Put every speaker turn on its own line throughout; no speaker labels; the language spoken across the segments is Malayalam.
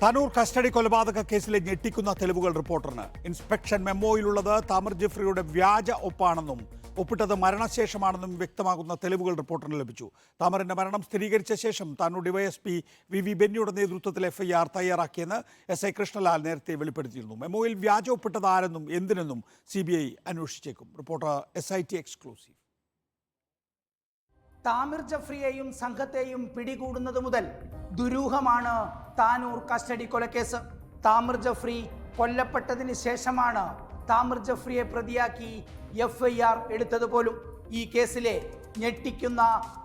താനൂർ കസ്റ്റഡി കൊലപാതക കേസിലെ ഞെട്ടിക്കുന്ന തെളിവുകൾ റിപ്പോർട്ടറിന്. ഇൻസ്പെക്ഷൻ മെമ്മോയിലുള്ളത് താമർ ജെഫ്രിയുടെ വ്യാജ ഒപ്പാണെന്നും ഒപ്പിട്ടത് മരണശേഷമാണെന്നും വ്യക്തമാകുന്ന തെളിവുകൾ റിപ്പോർട്ടറിന് ലഭിച്ചു. താമറിന്റെ മരണം സ്ഥിരീകരിച്ച ശേഷം താനൂർ ഡിവൈഎസ്പി വി ബെന്നിയുടെ നേതൃത്വത്തിൽ എഫ്ഐആർ തയ്യാറാക്കിയെന്ന് SI കൃഷ്ണലാൽ നേരത്തെ വെളിപ്പെടുത്തിയിരുന്നു. മെമ്മോയിൽ വ്യാജ ഒപ്പിട്ടത് ആരെന്നും എന്തിനെന്നും CBI അന്വേഷിച്ചേക്കും. Reporter SIT exclusive.
താമിർ ജഫ്രിയെയും സംഘത്തെയും പിടികൂടുന്നത് മുതൽ ദുരൂഹമാണ് താനൂർ കസ്റ്റഡി കൊലക്കേസ്. താമിർ ജഫ്രി കൊല്ലപ്പെട്ടതിന് ശേഷമാണ് താമിർ ജഫ്രിയെ പ്രതിയാക്കി FIR എടുത്തത് പോലും. ഈ കേസിലെ ഞെട്ടിക്കുന്ന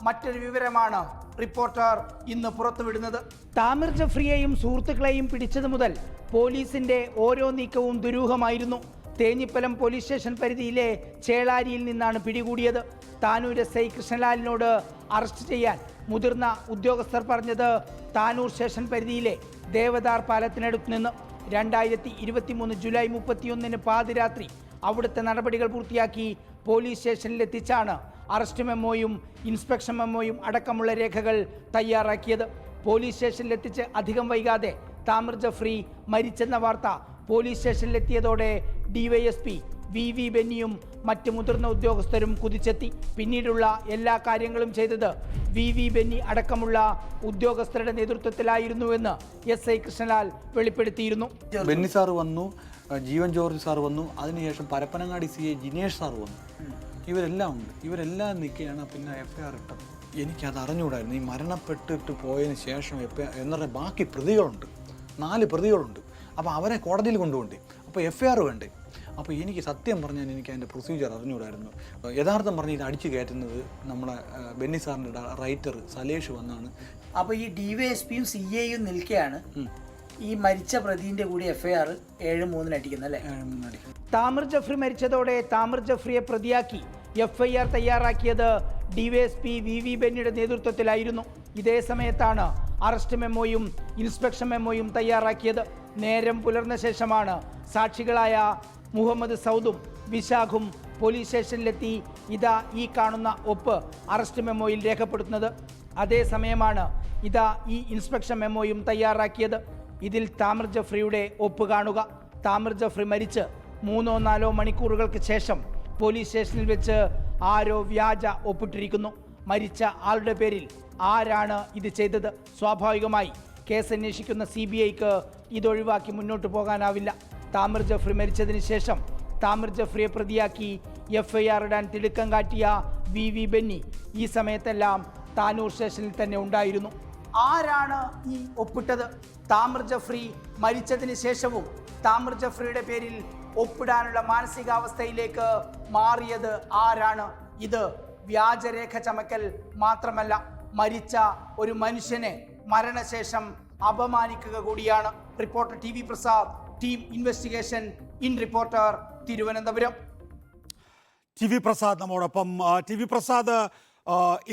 മറ്റൊരു വിവരമാണ് റിപ്പോർട്ടർ ഇന്ന് പുറത്തുവിടുന്നത്. താമിർ ജഫ്രിയെയും സുഹൃത്തുക്കളെയും പിടിച്ചത് മുതൽ പോലീസിന്റെ ഓരോ നീക്കവും ദുരൂഹമായിരുന്നു. തേഞ്ഞിപ്പലം പോലീസ് സ്റ്റേഷൻ പരിധിയിലെ ചേളാരിയിൽ നിന്നാണ് പിടികൂടിയത്. താനൂർ SI കൃഷ്ണലാലിനോട് അറസ്റ്റ് ചെയ്യാൻ മുതിർന്ന ഉദ്യോഗസ്ഥർ പറഞ്ഞത് താനൂർ സ്റ്റേഷൻ പരിധിയിലെ ദേവദാർ പാലത്തിനടുത്ത് നിന്ന്. 2023 ജൂലൈ 31 പാതിരാത്രി അവിടുത്തെ നടപടികൾ പൂർത്തിയാക്കി പോലീസ് സ്റ്റേഷനിലെത്തിച്ചാണ് അറസ്റ്റ് മെമ്മോയും ഇൻസ്പെക്ഷൻ മെമ്മോയും അടക്കമുള്ള രേഖകൾ തയ്യാറാക്കിയത്. പോലീസ് സ്റ്റേഷനിലെത്തിച്ച് അധികം വൈകാതെ താമിർ ജഫ്രി മരിച്ചെന്ന വാർത്ത പോലീസ് സ്റ്റേഷനിലെത്തിയതോടെ DYSP VV ബെന്നിയും മറ്റ് മുതിർന്ന ഉദ്യോഗസ്ഥരും കുതിച്ചെത്തി. പിന്നീടുള്ള എല്ലാ കാര്യങ്ങളും ചെയ്തത് VV ബെന്നി അടക്കമുള്ള ഉദ്യോഗസ്ഥരുടെ നേതൃത്വത്തിലായിരുന്നുവെന്ന് SI കൃഷ്ണലാൽ വെളിപ്പെടുത്തിയിരുന്നു.
ബെന്നി സാർ വന്നു, ജീവൻ ജോർജ് സാർ വന്നു, അതിനുശേഷം പരപ്പനങ്ങാടി CA ജിനേഷ് സാർ വന്നു. ഇവരെല്ലാം ഉണ്ട്. ഇവരെല്ലാം നിൽക്കുകയാണ് പിന്നെ FIR ഇട്ടത്. എനിക്കത് അറിഞ്ഞുകൂടായിരുന്നു. ഈ മരണപ്പെട്ടിട്ട് പോയതിന് ശേഷം എന്ന് ബാക്കി പ്രതികളുണ്ട്, 4 പ്രതികളുണ്ട്. അപ്പോൾ അവരെ കോടതിയിൽ കൊണ്ടുപോകണ്ടേ, അപ്പോൾ FIR വേണ്ടേ. അപ്പോൾ എനിക്ക് സത്യം പറഞ്ഞാൽ എനിക്ക് അതിൻ്റെ പ്രൊസീജിയർ അറിഞ്ഞുകൂടായിരുന്നു. യഥാർത്ഥം പറഞ്ഞ് ഇത് അടിച്ചു കയറ്റുന്നത് നമ്മളെ ബെന്നി സാറിൻ്റെ റൈറ്റർ സലേഷ് വന്നാണ്.
അപ്പോൾ ഈ DYSPയും CAയും നിൽക്കുകയാണ് ഈ മരിച്ച പ്രതിന്റെ കൂടി FIR 7/3 അടിക്കുന്നത് അല്ലേ?
താമിർ ജഫ്രി മരിച്ചതോടെ താമിർ ജഫ്രിയെ പ്രതിയാക്കി FIR തയ്യാറാക്കിയത് DYSP VV ബെന്നിയുടെ നേതൃത്വത്തിലായിരുന്നു. ഇതേ സമയത്താണ് അറസ്റ്റ് മെമ്മോയും ഇൻസ്പെക്ഷൻ മെമ്മോയും തയ്യാറാക്കിയത്. നേരം പുലർന്ന ശേഷമാണ് സാക്ഷികളായ മുഹമ്മദ് സൗദും വിശാഖും പോലീസ് സ്റ്റേഷനിലെത്തി ഇതാ ഈ കാണുന്ന ഒപ്പ് അറസ്റ്റ് മെമ്മോയിൽ രേഖപ്പെടുത്തുന്നത്. അതേസമയമാണ് ഇതാ ഈ ഇൻസ്പെക്ഷൻ മെമ്മോയും തയ്യാറാക്കിയത്. ഇതിൽ താമിർ ജഫ്രിയുടെ ഒപ്പ് കാണുക. താമിർ ജഫ്രി മരിച്ച് 3-4 മണിക്കൂറുകൾക്ക് ശേഷം പോലീസ് സ്റ്റേഷനിൽ വെച്ച് ആരോ വ്യാജ ഒപ്പിട്ടിരിക്കുന്നു. മരിച്ച ആളുടെ പേരിൽ ആരാണ് ഇത് ചെയ്തത്? സ്വാഭാവികമായി കേസ് അന്വേഷിക്കുന്ന CBIക്ക് ഇതൊഴിവാക്കി മുന്നോട്ട് പോകാനാവില്ല. താമിർ ജഫ്രി മരിച്ചതിന് ശേഷം താമിർ ജഫ്രിയെ പ്രതിയാക്കി FIR ഇടാൻ തിടുക്കം കാട്ടിയ VV ബെന്നി ഈ സമയത്തെല്ലാം താനൂർ സ്റ്റേഷനിൽ തന്നെ ഉണ്ടായിരുന്നു. ആരാണ് ഈ ഒപ്പിട്ടത്? താമിർ ജഫ്രി മരിച്ചതിന് ശേഷവും താമിർ ജഫ്രിയുടെ പേരിൽ ഒപ്പിടാനുള്ള മാനസികാവസ്ഥയിലേക്ക് മാറിയത് ആരാണ്? ഇത് വ്യാജരേഖ ചമക്കൽ മാത്രമല്ല, മരിച്ച ഒരു മനുഷ്യനെ മരണശേഷം അപമാനിക്കുക കൂടിയാണ്. Reporter TV Prasad, team investigation, in reporter, Thiruvananthapuram.
TV Prasad നമ്മോടൊപ്പം. TV പ്രസാദ്,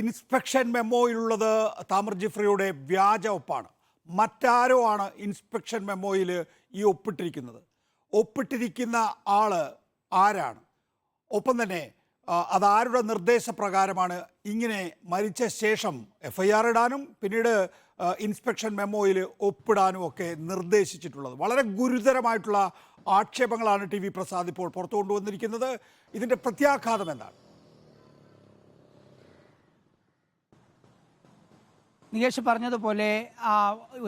ഇൻസ്പെക്ഷൻ മെമ്മോയിലുള്ളത് താമിർ ജഫ്രിയുടെ വ്യാജ ഒപ്പാണ്. മറ്റാരോ ആണ് ഇൻസ്പെക്ഷൻ മെമ്മോയിൽ ഈ ഒപ്പിട്ടിരിക്കുന്നത്. ഒപ്പിട്ടിരിക്കുന്ന ആള് ആരാണ്? ഒപ്പം തന്നെ അതാരുടെ നിർദ്ദേശപ്രകാരമാണ് ഇങ്ങനെ മരിച്ച ശേഷം FIR ഇടാനും പിന്നീട് ഇൻസ്പെക്ഷൻ മെമ്മോയിൽ ഒപ്പിടാനും ഒക്കെ നിർദ്ദേശിച്ചിട്ടുള്ളത്? വളരെ ഗുരുതരമായിട്ടുള്ള ആക്ഷേപങ്ങളാണ് TV പ്രസാദ് ഇപ്പോൾ പുറത്തു കൊണ്ടുവന്നിരിക്കുന്നത്. ഇതിൻ്റെ പ്രത്യാഘാതം എന്താണ്?
നികേഷ് പറഞ്ഞതുപോലെ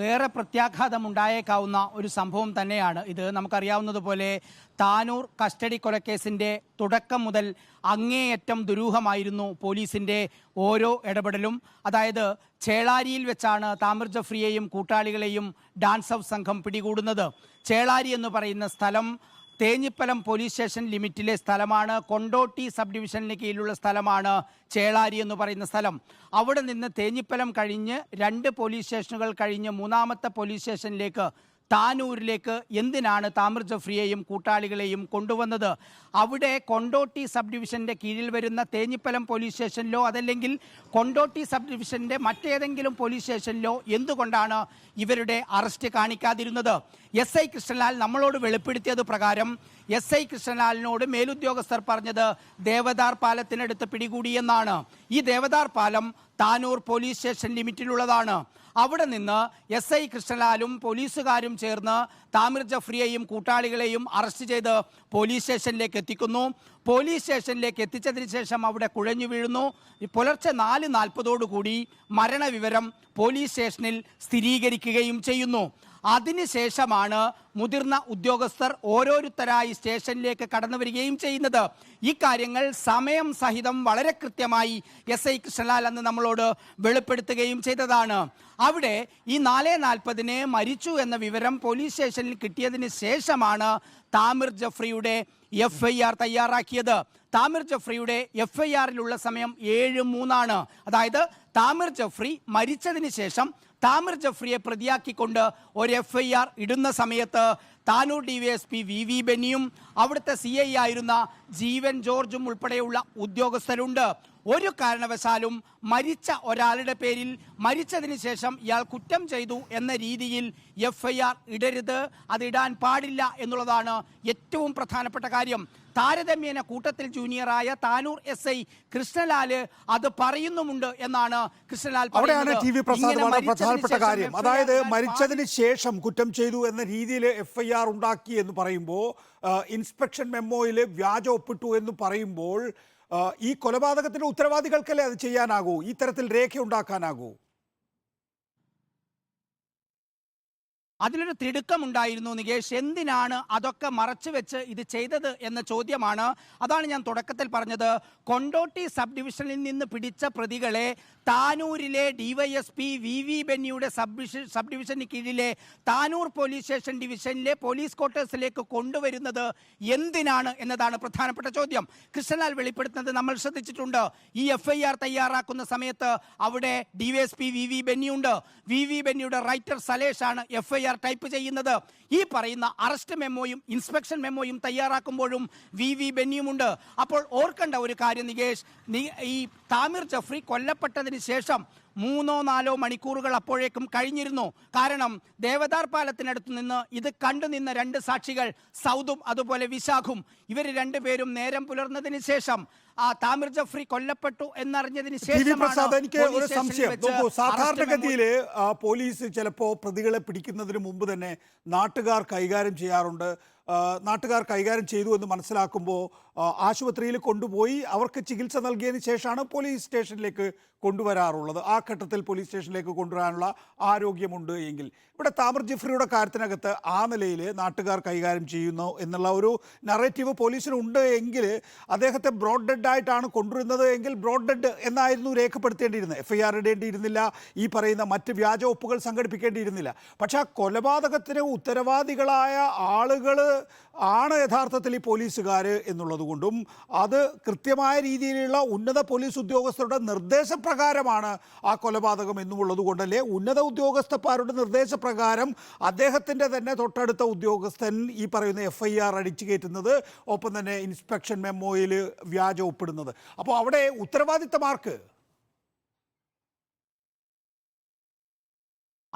ഏറെ പ്രത്യാഘാതം ഉണ്ടായേക്കാവുന്ന ഒരു സംഭവം തന്നെയാണ് ഇത്. നമുക്കറിയാവുന്നതുപോലെ താനൂർ കസ്റ്റഡി കൊലക്കേസിൻ്റെ തുടക്കം മുതൽ അങ്ങേയറ്റം ദുരൂഹമായിരുന്നു പോലീസിൻ്റെ ഓരോ ഇടപെടലും. അതായത് ചേളാരിയിൽ വെച്ചാണ് താമിർ ജഫ്രിയെയും കൂട്ടാളികളെയും ഡാൻസ് ഹൗസ് സംഘം പിടികൂടുന്നത്. ചേളാരി എന്ന് പറയുന്ന സ്ഥലം തേഞ്ഞിപ്പലം പോലീസ് സ്റ്റേഷൻ ലിമിറ്റിലെ സ്ഥലമാണ്. കൊണ്ടോട്ടി സബ് ഡിവിഷനിന് കീഴിലുള്ള സ്ഥലമാണ് ചേളാരി എന്ന് പറയുന്ന സ്ഥലം. അവിടെ നിന്ന് തേഞ്ഞിപ്പലം കഴിഞ്ഞ് 2 പോലീസ് സ്റ്റേഷനുകൾ കഴിഞ്ഞ് 3ാമത്തെ പോലീസ് സ്റ്റേഷനിലേക്ക് താനൂരിലേക്ക് എന്തിനാണ് താമിർ ജഫ്രിയെയും കൂട്ടാളികളെയും കൊണ്ടുവന്നത്? അവിടെ കൊണ്ടോട്ടി സബ് ഡിവിഷൻ്റെ കീഴിൽ വരുന്ന തേഞ്ഞിപ്പലം പോലീസ് സ്റ്റേഷനിലോ അതല്ലെങ്കിൽ കൊണ്ടോട്ടി സബ് ഡിവിഷൻ്റെ മറ്റേതെങ്കിലും പോലീസ് സ്റ്റേഷനിലോ എന്തുകൊണ്ടാണ് ഇവരുടെ അറസ്റ്റ് കാണിക്കാതിരുന്നത്? SI കൃഷ്ണലാൽ നമ്മളോട് വെളിപ്പെടുത്തിയത് പ്രകാരം SI കൃഷ്ണലാലിനോട് മേലുദ്യോഗസ്ഥർ പറഞ്ഞത് ദേവദാർ പാലത്തിനടുത്ത് പിടികൂടിയെന്നാണ്. ഈ ദേവദാർ പാലം താനൂർ പോലീസ് സ്റ്റേഷൻ ലിമിറ്റിലുള്ളതാണ്. അവിടെ നിന്ന് SI കൃഷ്ണലാലും പോലീസുകാരും ചേർന്ന് താമിർ ജഫ്രിയെയും കൂട്ടാളികളെയും അറസ്റ്റ് ചെയ്ത് പോലീസ് സ്റ്റേഷനിലേക്ക് എത്തിക്കുന്നു. പോലീസ് സ്റ്റേഷനിലേക്ക് എത്തിച്ചതിന് ശേഷം അവിടെ കുഴഞ്ഞു വീഴുന്നു. പുലർച്ചെ 4:40 മരണവിവരം പോലീസ് സ്റ്റേഷനിൽ സ്ഥിരീകരിക്കുകയും ചെയ്യുന്നു. അതിനുശേഷമാണ് മുതിർന്ന ഉദ്യോഗസ്ഥർ ഓരോരുത്തരായി സ്റ്റേഷനിലേക്ക് കടന്നു വരികയും ചെയ്യുന്നത്. ഈ കാര്യങ്ങൾ സമയം സഹിതം വളരെ കൃത്യമായി SI കൃഷ്ണലാൽ അന്ന് നമ്മളോട് വെളിപ്പെടുത്തുകയും ചെയ്തതാണ്. അവിടെ ഈ 4:40 മരിച്ചു എന്ന വിവരം പോലീസ് സ്റ്റേഷനിൽ കിട്ടിയതിന് ശേഷമാണ് താമിർ ജഫ്രിയുടെ FIR തയ്യാറാക്കിയത്. താമിർ ജഫ്രിയുടെ FIRലുള്ള സമയം 7:03. അതായത് താമിർ ജഫ്രി മരിച്ചതിന് ശേഷം താമിർ ജഫ്രിയെ പ്രതിയാക്കിക്കൊണ്ട് ഒരു FIR ഇടുന്ന സമയത്ത് താനൂർ DYSP VV ബെന്നിയും അവിടുത്തെ CI ആയിരുന്ന ജീവൻ ജോർജും ഉൾപ്പെടെയുള്ള ഉദ്യോഗസ്ഥരുണ്ട്. ഒരു കാരണവശാലും മരിച്ച ഒരാളുടെ പേരിൽ മരിച്ചതിന് ശേഷം ഇയാൾ കുറ്റം ചെയ്തു എന്ന രീതിയിൽ FIR ഇടരുത്, അതിടാൻ പാടില്ല എന്നുള്ളതാണ് ഏറ്റവും പ്രധാനപ്പെട്ട കാര്യം. താരതമ്യേന കൂട്ടത്തിൽ ജൂനിയറായ താനൂർ SI കൃഷ്ണലാല് അത് പറയുന്നുമുണ്ട് എന്നാണ് കൃഷ്ണലാൽ
അവിടെയാണ് TV പ്രസാദ് വളരെ പ്രധാനപ്പെട്ട കാര്യം. അതായത് മരിച്ചതിന് ശേഷം കുറ്റം ചെയ്തു എന്ന രീതിയിൽ FIR ഉണ്ടാക്കി എന്ന് പറയുമ്പോൾ, ഇൻസ്പെക്ഷൻ മെമ്മോയിൽ വ്യാജ ഒപ്പിട്ടു എന്ന് പറയുമ്പോൾ, ഈ കൊലപാതകത്തിന്റെ ഉത്തരവാദികൾക്കല്ലേ അത് ചെയ്യാനാകൂ, ഈ തരത്തിൽ രേഖ ഉണ്ടാക്കാനാകൂ?
അതിലൊരു തിടുക്കമുണ്ടായിരുന്നു നികേഷ്. എന്തിനാണ് അതൊക്കെ മറച്ചു വെച്ച് ഇത് ചെയ്തത് എന്ന ചോദ്യമാണ്. അതാണ് ഞാൻ തുടക്കത്തിൽ പറഞ്ഞത്. കൊണ്ടോട്ടി സബ് ഡിവിഷനിൽ നിന്ന് പിടിച്ച പ്രതികളെ താനൂരിലെ DYSP VV ബെന്നിയുടെ സബ് ഡിവിഷന് കീഴിലെ താനൂർ പോലീസ് സ്റ്റേഷൻ ഡിവിഷനിലെ പോലീസ് ക്വാർട്ടേഴ്സിലേക്ക് കൊണ്ടുവരുന്നത് എന്തിനാണ് എന്നതാണ് പ്രധാനപ്പെട്ട ചോദ്യം. കൃഷ്ണലാൽ വെളിപ്പെടുത്തുന്നത് നമ്മൾ ശ്രദ്ധിച്ചിട്ടുണ്ട്. ഈ FIR തയ്യാറാക്കുന്ന സമയത്ത് അവിടെ DYSP VV ബെന്നിയുണ്ട്. VV ബെന്നിയുടെ റൈറ്റർ സലേഷാണ് FIR ടൈപ്പ് ചെയ്യുന്നത്. ഈ പറയുന്ന അറസ്റ്റ് മെമ്മോയും ഇൻസ്പെക്ഷൻ മെമ്മോയും തയ്യാറാക്കുമ്പോഴും VV ബെന്നിയുമുണ്ട്. അപ്പോൾ ഓർക്കേണ്ട ഒരു കാര്യം നികേഷ്, ഈ താമിർ ജഫ്രി കൊല്ലപ്പെട്ടതിന് ശേഷം 3-4 മണിക്കൂറുകൾ അപ്പോഴേക്കും കഴിഞ്ഞിരുന്നു. കാരണം ദേവദാർ പാലത്തിനടുത്ത് നിന്ന് ഇത് കണ്ടുനിന്ന 2 സാക്ഷികൾ, സൗദും അതുപോലെ വിശാഖും, ഇവർ രണ്ടുപേരും നേരം പുലർന്നതിന് ശേഷം താമിർ ജഫ്രി കൊല്ലപ്പെട്ടു എന്നറിഞ്ഞതിന് ശേഷം
എനിക്ക് ഒരു സംശയം. നോക്കൂ, സാധാരണഗതിയിൽ പോലീസ് ചിലപ്പോൾ പ്രതികളെ പിടിക്കുന്നതിന് മുമ്പ് തന്നെ നാട്ടുകാർ കൈകാര്യം ചെയ്യാറുണ്ട്. നാട്ടുകാർ കൈകാര്യം ചെയ്തു എന്ന് മനസ്സിലാക്കുമ്പോൾ ആശുപത്രിയിൽ കൊണ്ടുപോയി അവർക്ക് ചികിത്സ നൽകിയതിന് ശേഷമാണ് പോലീസ് സ്റ്റേഷനിലേക്ക് കൊണ്ടുവരാറുള്ളത്. ആ ഘട്ടത്തിൽ പോലീസ് സ്റ്റേഷനിലേക്ക് കൊണ്ടുവരാനുള്ള ആരോഗ്യമുണ്ട് എങ്കിൽ, ഇവിടെ താമിർ ജഫ്രിയുടെ കാര്യത്തിനകത്ത് ആ നിലയിൽ നാട്ടുകാർ കൈകാര്യം ചെയ്യുന്നു എന്നുള്ള ഒരു നറേറ്റീവ് പോലീസിനുണ്ട് എങ്കിൽ, അദ്ദേഹത്തെ ബ്രോഡ് ഡെഡ് ആയിട്ടാണ് കൊണ്ടുവരുന്നത് എങ്കിൽ ബ്രോഡ് ഡെഡ് എന്നായിരുന്നു രേഖപ്പെടുത്തേണ്ടിയിരുന്നത്. FIR ഇടേണ്ടിയിരുന്നില്ല, ഈ പറയുന്ന മറ്റ് വ്യാജ ഒപ്പുകൾ സംഘടിപ്പിക്കേണ്ടിയിരുന്നില്ല. പക്ഷേ ആ കൊലപാതകത്തിന് ഉത്തരവാദികളായ ആളുകൾ ആണ് യഥാർത്ഥത്തിൽ ഈ പോലീസുകാർ എന്നുള്ളത് കൊണ്ടും, അത് കൃത്യമായ രീതിയിലുള്ള ഉന്നത പോലീസ് ഉദ്യോഗസ്ഥരുടെ നിർദ്ദേശപ്രകാരമാണ് ആ കൊലപാതകം എന്നുള്ളത് കൊണ്ടല്ലേ ഉന്നത ഉദ്യോഗസ്ഥന്മാരുടെ നിർദ്ദേശപ്രകാരം അദ്ദേഹത്തിൻ്റെ തന്നെ തൊട്ടടുത്ത ഉദ്യോഗസ്ഥൻ ഈ പറയുന്ന FIR അടിച്ചു കയറ്റുന്നത്, ഒപ്പം തന്നെ ഇൻസ്പെക്ഷൻ മെമ്മോയിൽ വ്യാജ ഒപ്പിടുന്നത്. അപ്പോൾ അവിടെ ഉത്തരവാദിത്തമാർക്ക്?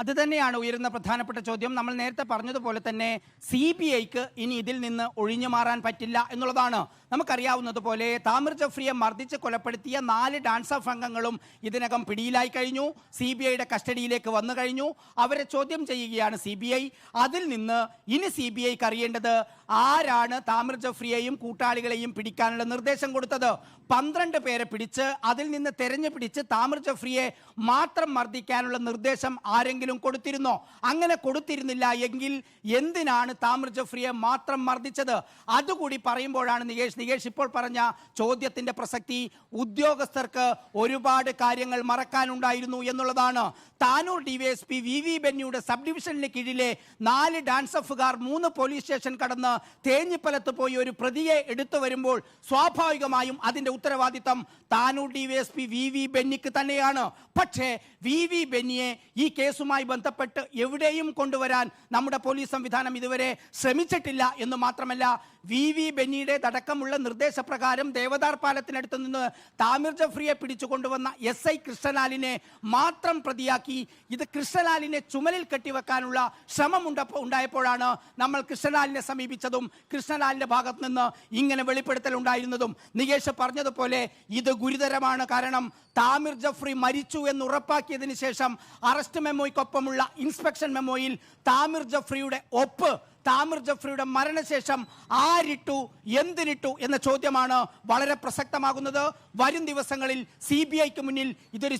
അത് തന്നെയാണ് ഉയരുന്ന പ്രധാനപ്പെട്ട ചോദ്യം. നമ്മൾ നേരത്തെ പറഞ്ഞതുപോലെ തന്നെ CBIക്ക് ഇനി ഇതിൽ നിന്ന് ഒഴിഞ്ഞു മാറാൻ പറ്റില്ല എന്നുള്ളതാണ്. നമുക്കറിയാവുന്നതുപോലെ താമിർ ജഫ്രിയെ മർദ്ദിച്ച് കൊലപ്പെടുത്തിയ 4 ഡാൻസ് ഓഫ് അംഗങ്ങളും ഇതിനകം പിടിയിലായി കഴിഞ്ഞു, CBIയുടെ കസ്റ്റഡിയിലേക്ക് വന്നു കഴിഞ്ഞു. അവരെ ചോദ്യം ചെയ്യുകയാണ് CBI. അതിൽ നിന്ന് ഇനി CBIക്ക് അറിയേണ്ടത് ആരാണ് താമിർ ജഫ്രിയെയും കൂട്ടാളികളെയും പിടിക്കാനുള്ള നിർദ്ദേശം കൊടുത്തത്. 12 പേരെ പിടിച്ച് അതിൽ നിന്ന് തെരഞ്ഞു പിടിച്ച് താമിർ ജഫ്രിയെ മാത്രം മർദ്ദിക്കാനുള്ള നിർദ്ദേശം ആരെങ്കിലും കൊടുത്തിരുന്നോ? അങ്ങനെ കൊടുത്തിരുന്നില്ല എങ്കിൽ എന്തിനാണ് താമിർ ജഫ്രിയെ മാത്രം മർദ്ദിച്ചത്? അതുകൂടി പറയുമ്പോഴാണ് നികേഷ് ഇപ്പോൾ പറഞ്ഞ ചോദ്യത്തിന്റെ പ്രസക്തി. ഉദ്യോഗസ്ഥർക്ക് ഒരുപാട് കാര്യങ്ങൾ മറക്കാനുണ്ടായിരുന്നു എന്നുള്ളതാണ്. താനൂർ DYSP VV ബെന്നിയുടെ സബ് ഡിവിഷനിലെ കീഴിലെ 4 ഡാൻസ് ഓഫുകാർ 3 പോലീസ് സ്റ്റേഷൻ കടന്ന് തേഞ്ഞിപ്പലത്ത് പോയി ഒരു പ്രതിയെ എടുത്തു വരുമ്പോൾ സ്വാഭാവികമായും അതിന്റെ ഉത്തരവാദിത്തം താനൂർ DYSP VV ബെന്നിക്ക് തന്നെയാണ്. പക്ഷേ VV ബെന്നിയെ ഈ കേസുമായി ബന്ധപ്പെട്ട് എവിടെയും കൊണ്ടുവരാൻ നമ്മുടെ പോലീസ് സംവിധാനം ഇതുവരെ ശ്രമിച്ചിട്ടില്ല എന്ന് മാത്രമല്ല, VV ബെന്നിയുടെ അടക്കമുള്ള ഡിജിപിയുടെ നിർദ്ദേശപ്രകാരം ദേവദാർ പാലത്തിനടുത്ത് നിന്ന് താമിർ ജഫ്രിയെ പിടിച്ചു കൊണ്ടുവന്ന SI കൃഷ്ണലാലിനെ മാത്രം പ്രതിയാക്കി ഇത് കൃഷ്ണലാലിനെ ചുമലിൽ കെട്ടിവെക്കാനുള്ള ശ്രമം ഉണ്ടായപ്പോഴാണ് നമ്മൾ കൃഷ്ണലാലിനെ സമീപിച്ചതും കൃഷ്ണലാലിന്റെ ഭാഗത്ത് നിന്ന് ഇങ്ങനെ വെളിപ്പെടുത്തൽ ഉണ്ടായിരുന്നതും. നികേഷ് പറഞ്ഞതുപോലെ ഇത് ഗുരുതരമാണ്. കാരണം താമിർ ജഫ്രി മരിച്ചു എന്ന് ഉറപ്പാക്കിയതിന് ശേഷം അറസ്റ്റ് മെമ്മോയ്ക്കൊപ്പമുള്ള ഇൻസ്പെക്ഷൻ മെമ്മോയിൽ താമിർ ജഫ്രിയുടെ ഒപ്പ്, താമിർ ജഫ്രിയുടെ മരണശേഷം ആരിട്ടു, എന്തിനിട്ടു എന്ന ചോദ്യമാണ് വളരെ പ്രസക്തമാകുന്നത്. വരും ദിവസങ്ങളിൽ CBIക്ക് മുന്നിൽ ഇതൊരു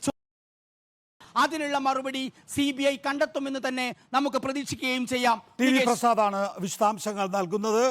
അതിനുള്ള മറുപടി CBI കണ്ടെത്തുമെന്ന് തന്നെ നമുക്ക് പ്രതീക്ഷിക്കുകയും ചെയ്യാം.
ടി വി പ്രസാദാണ് വിശദാംശങ്ങൾ നൽകുന്നത്.